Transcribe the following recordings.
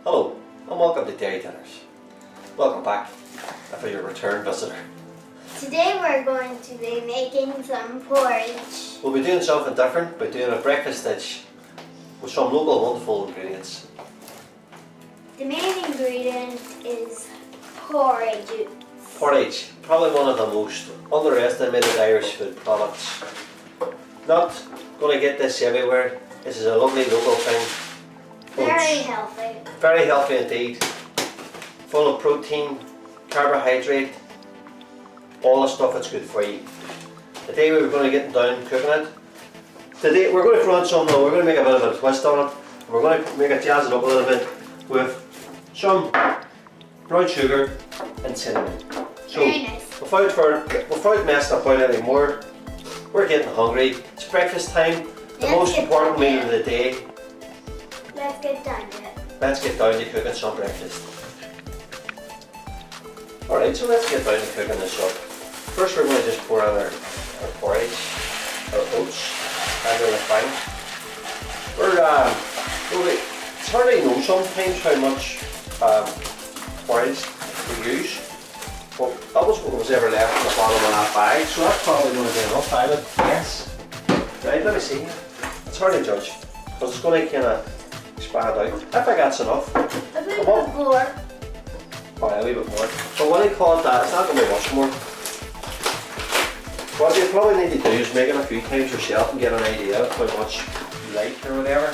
Hello and welcome to Derry Dinners. Welcome back for your return visitor. Today we're going to be making some porridge. We'll be doing something different by doing a breakfast dish with some local wonderful ingredients. The main ingredient is porridge. Porridge, probably one of the most underestimated Irish food products. Not going to get this everywhere. This is a lovely local thing. Very healthy. Very healthy indeed. Full of protein, carbohydrate, all the stuff that's good for you. Today we're going to get down cooking it. Today we're going to throw in some, we're going to make a bit of a twist on it. We're going to make it jazz it up a little bit with some brown sugar and cinnamon. So very nice. without messing about anymore, we're getting hungry. It's breakfast time, the most important meal of the day. Let's get down to it. Let's get down to cooking some breakfast. Alright, so let's get down to cooking this up. First we're going to just pour in our porridge, our oats, and our fine. It's hard to know sometimes how much porridge we use, but that was what was ever left in the bottom of that bag, so that's probably going to be enough, I would guess. Right, let me see. It's hard to judge, because it's going to kind of expand out. I think that's enough. A bit more. Oh, yeah, a wee bit more. But when I call it that, it's not going to be much more. What you probably need to do is make it a few times yourself and get an idea of how much you like or whatever.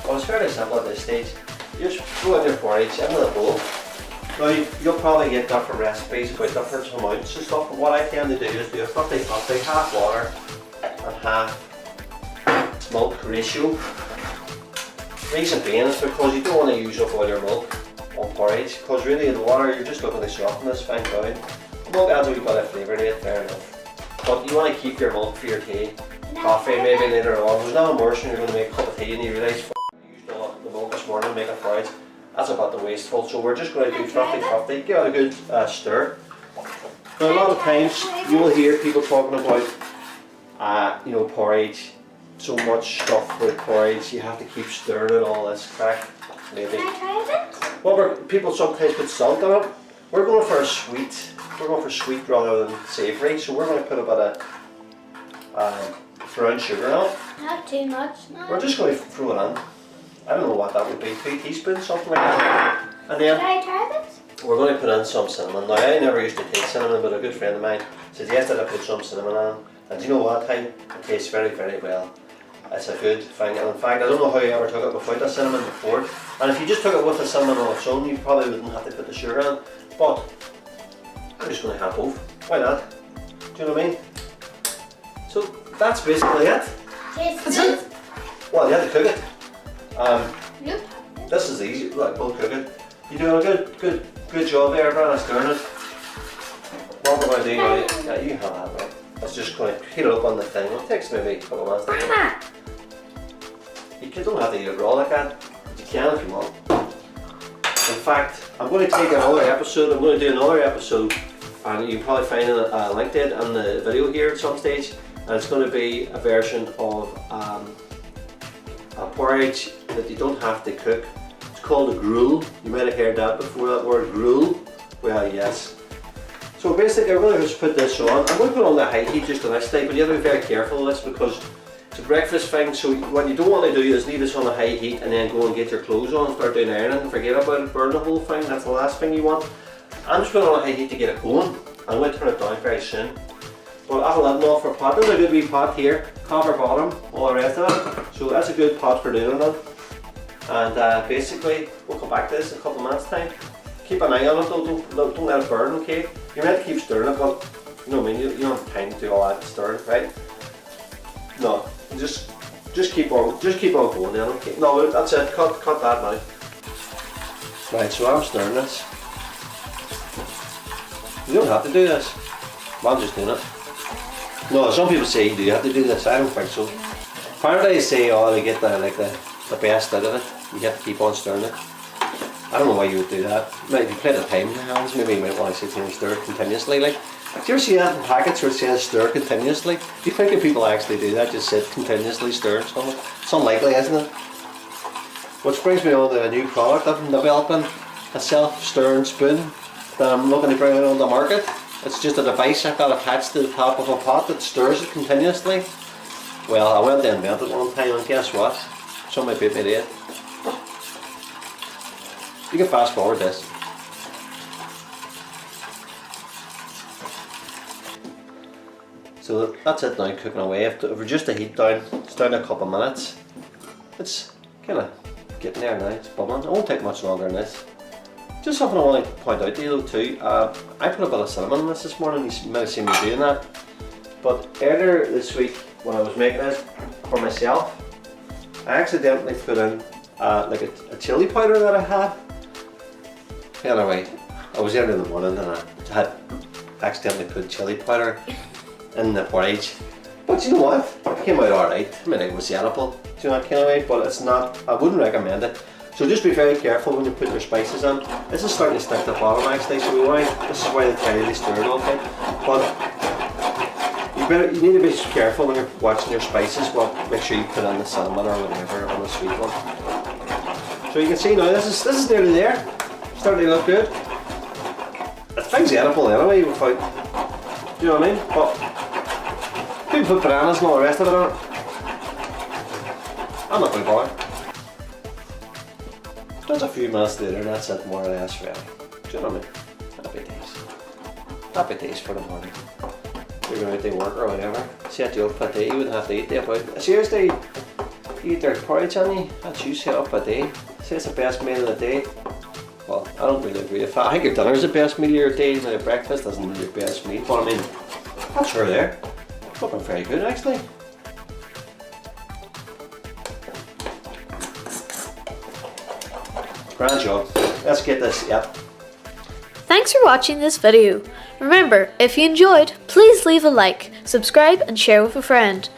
But it's fairly simple at this stage. You just throw in your porridge into the bowl. Now, you'll probably get different recipes about different amounts and stuff, but what I tend to do is do a 50-50, half water and half milk ratio. Reason being is because you don't want to use up all your milk on porridge, because really the water you're just looking to soften this fine down. The milk adds a wee bit of flavour to it, fair enough. But you want to keep your milk for your tea, coffee maybe later on. There's nothing worse when you're going to make a cup of tea and you realise you used all the milk this morning to make a porridge. That's a bit wasteful, so we're just going to do 50-50, give it a good stir. Now a lot of times you will hear people talking about porridge, so much stuff with porridge, you have to keep stirring it, all this crack. Maybe. Can I try it? Well, people sometimes put salt in it. We're going for sweet rather than savoury, so we're going to put a bit of brown sugar in it. Not too much. No. We're just going to throw it in. I don't know what that would be, 2 teaspoons, something like that. And then Can I try this? we're going to put in some cinnamon. Now, I never used to take cinnamon, but a good friend of mine suggested I put some cinnamon in. And do you know what, it tastes very, very well. It's a good thing, and in fact I don't know how you ever took it without the cinnamon before, and if you just took it with the cinnamon on its own you probably wouldn't have to put the sugar in, but I'm just going to have both. Why not? Do you know what I mean? So that's basically it. Tastes That's good. it. Well, you have to cook it. Nope. This is easy, like we'll cook it. You're doing a good job there, Brian, of stirring it. What we're going to do now, yeah, you can have that, right? It's just going to heat it up on the thing. It takes maybe a couple of minutes. Mama! You don't have to eat it raw like that, but you can if you want. In fact, I'm going to take another episode, I'm going to do another episode, and you can probably find a link to it on the video here at some stage, and it's going to be a version of a porridge that you don't have to cook. It's called a gruel. You might have heard that before, that word gruel. Well, yes. So basically we're going to just put this on. I'm going to put on the high heat just on this side, but you have to be very careful with this because it's a breakfast thing, so what you don't want to do is leave this on the high heat and then go and get your clothes on and start doing ironing and forget about it, burn the whole thing. That's the last thing you want. I'm just putting it on high heat to get it going. I'm going to turn it down very soon. But I'll have enough for a pot. There's a good wee pot here, copper bottom, all the rest of it. So that's a good pot for doing it. And basically we'll come back to this in a couple of minutes time. Keep an eye on it though, don't let it burn, okay? You're meant to keep stirring it, but you know what I mean, you don't have time to do all that stirring, right? No, just keep on going then, okay? No, that's it, cut that now. Right, so I'm stirring this. You don't have to do this, I'm just doing it. No, some people say you do have to do this, I don't think so. Apparently they say, oh, to get the best out of it, you have to keep on stirring it. I don't know why you would do that. If you play the time in your hands, maybe you might want to sit here and stir it continuously. Like, do you ever see that in packets where it says stir continuously? Do you think if people actually do that, just sit continuously stirring something? It's unlikely, isn't it? Which brings me on to a new product I'm developing, a self-stirring spoon that I'm looking to bring out on the market. It's just a device I've got attached to the top of a pot that stirs it continuously. Well, I went to invent it one time and guess what? Somebody beat me to it. You can fast forward this. So that's it now, cooking away. I've reduced the heat down. It's down a couple of minutes. It's kind of getting there now. It's bubbling. It won't take much longer than this. Just something I want to point out to you though too. I put a bit of cinnamon in this morning. You might have seen me doing that. But earlier this week when I was making this for myself, I accidentally put in like a chili powder that I had. Anyway, I was early in the morning and I had accidentally put chili powder in the porridge. But you know what? It came out alright. I mean, it was edible, do you know, that kind of way, but it's not, I wouldn't recommend it. So just be very careful when you put your spices in. This is starting to stick to the bottom actually, so this is why they tell you to stir it all the time. But you need to be careful when you're watching your spices. Well, make sure you put in the cinnamon or whatever on the sweet one. So you can see now this is nearly there. Starting to look good. The thing's edible anyway without, do you know what I mean? But people put bananas and all the rest of it on it. I'm not going to bother. Just a few minutes later and that's it, more or less ready. Do you know what I mean? Happy days. Happy days for the morning. You're going out to work or whatever. Set you up for a day, you wouldn't have to eat there. But seriously, you eat their porridge, Annie. That's you set up a day. Say it's the best meal of the day. Well, I don't really agree with that. I think your dinner is the best meal of your day, and your breakfast isn't really your best meal. But I mean, that's her there. Looking very good actually. Grand job. Let's get this, yep. Thanks for watching this video. Remember, if you enjoyed, please leave a like, subscribe and share with a friend.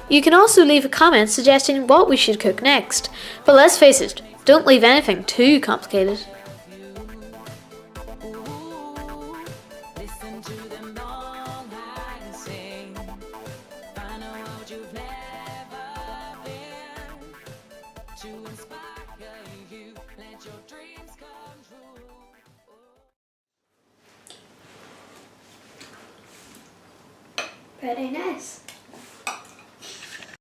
You can also leave a comment suggesting what we should cook next. But let's face it, don't leave anything too complicated. Pretty nice.